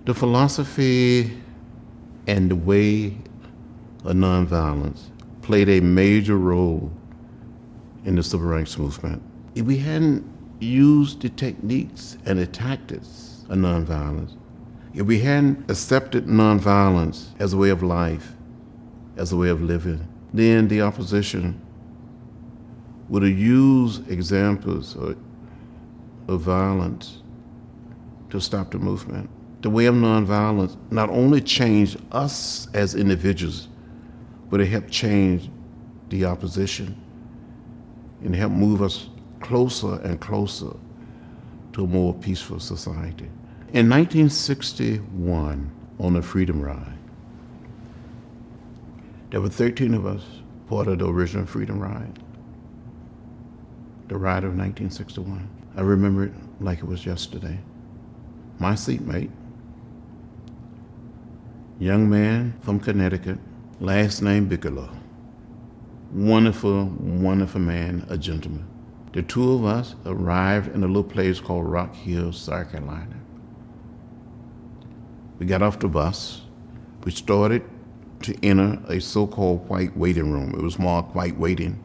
The philosophy and the way of nonviolence played a major role in the civil rights movement. If we hadn't used the techniques and the tactics of nonviolence, if we hadn't accepted nonviolence as a way of life, as a way of living, then the opposition would have used examples of violence to stop the movement. The way of nonviolence not only changed us as individuals, but it helped change the opposition and helped move us closer and closer to a more peaceful society. In 1961, on the Freedom Ride, there were 13 of us part of the original Freedom Ride, the ride of 1961. I remember it like it was yesterday. My seatmate, young man from Connecticut, last name Bigelow. Wonderful, wonderful man, a gentleman. The two of us arrived in a little place called Rock Hill, South Carolina. We got off the bus. We started to enter a so-called white waiting room. It was marked white waiting.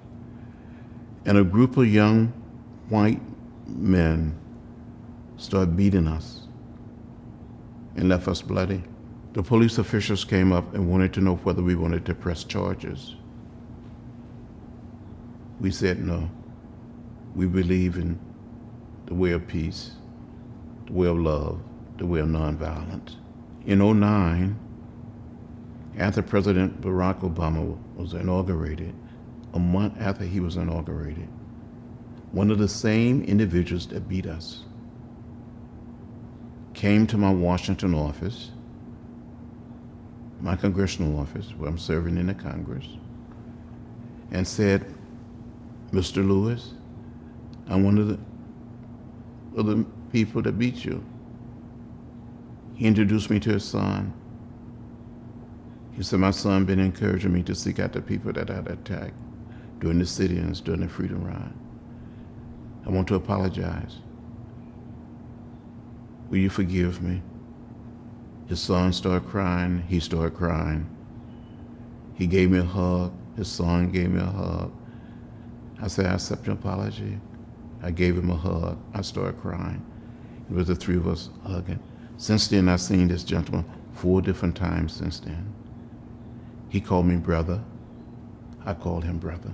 And a group of young white men started beating us and left us bloody. The police officials came up and wanted to know whether we wanted to press charges. We said no. We believe in the way of peace, the way of love, the way of nonviolence. In 2009, after President Barack Obama was inaugurated, a month after he was inaugurated, one of the same individuals that beat us came to my Washington office, my congressional office, where I'm serving in the Congress, and said, "Mr. Lewis, I'm one of the people that beat you." He introduced me to his son. He said, "My son been encouraging me to seek out the people that I'd attacked during the sit-ins, during the Freedom Ride. I want to apologize. Will you forgive me?" His son started crying. He started crying. He gave me a hug. His son gave me a hug. I said, "I accept your apology." I gave him a hug. I started crying. It was the three of us hugging. Since then, I've seen this gentleman 4 different times since then. He called me brother. I called him brother.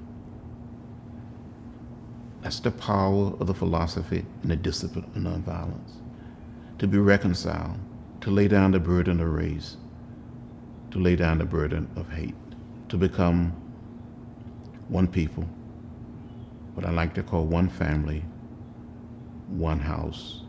That's the power of the philosophy and the discipline of nonviolence. To be reconciled, to lay down the burden of race, to lay down the burden of hate, to become one people, what I like to call one family, one house,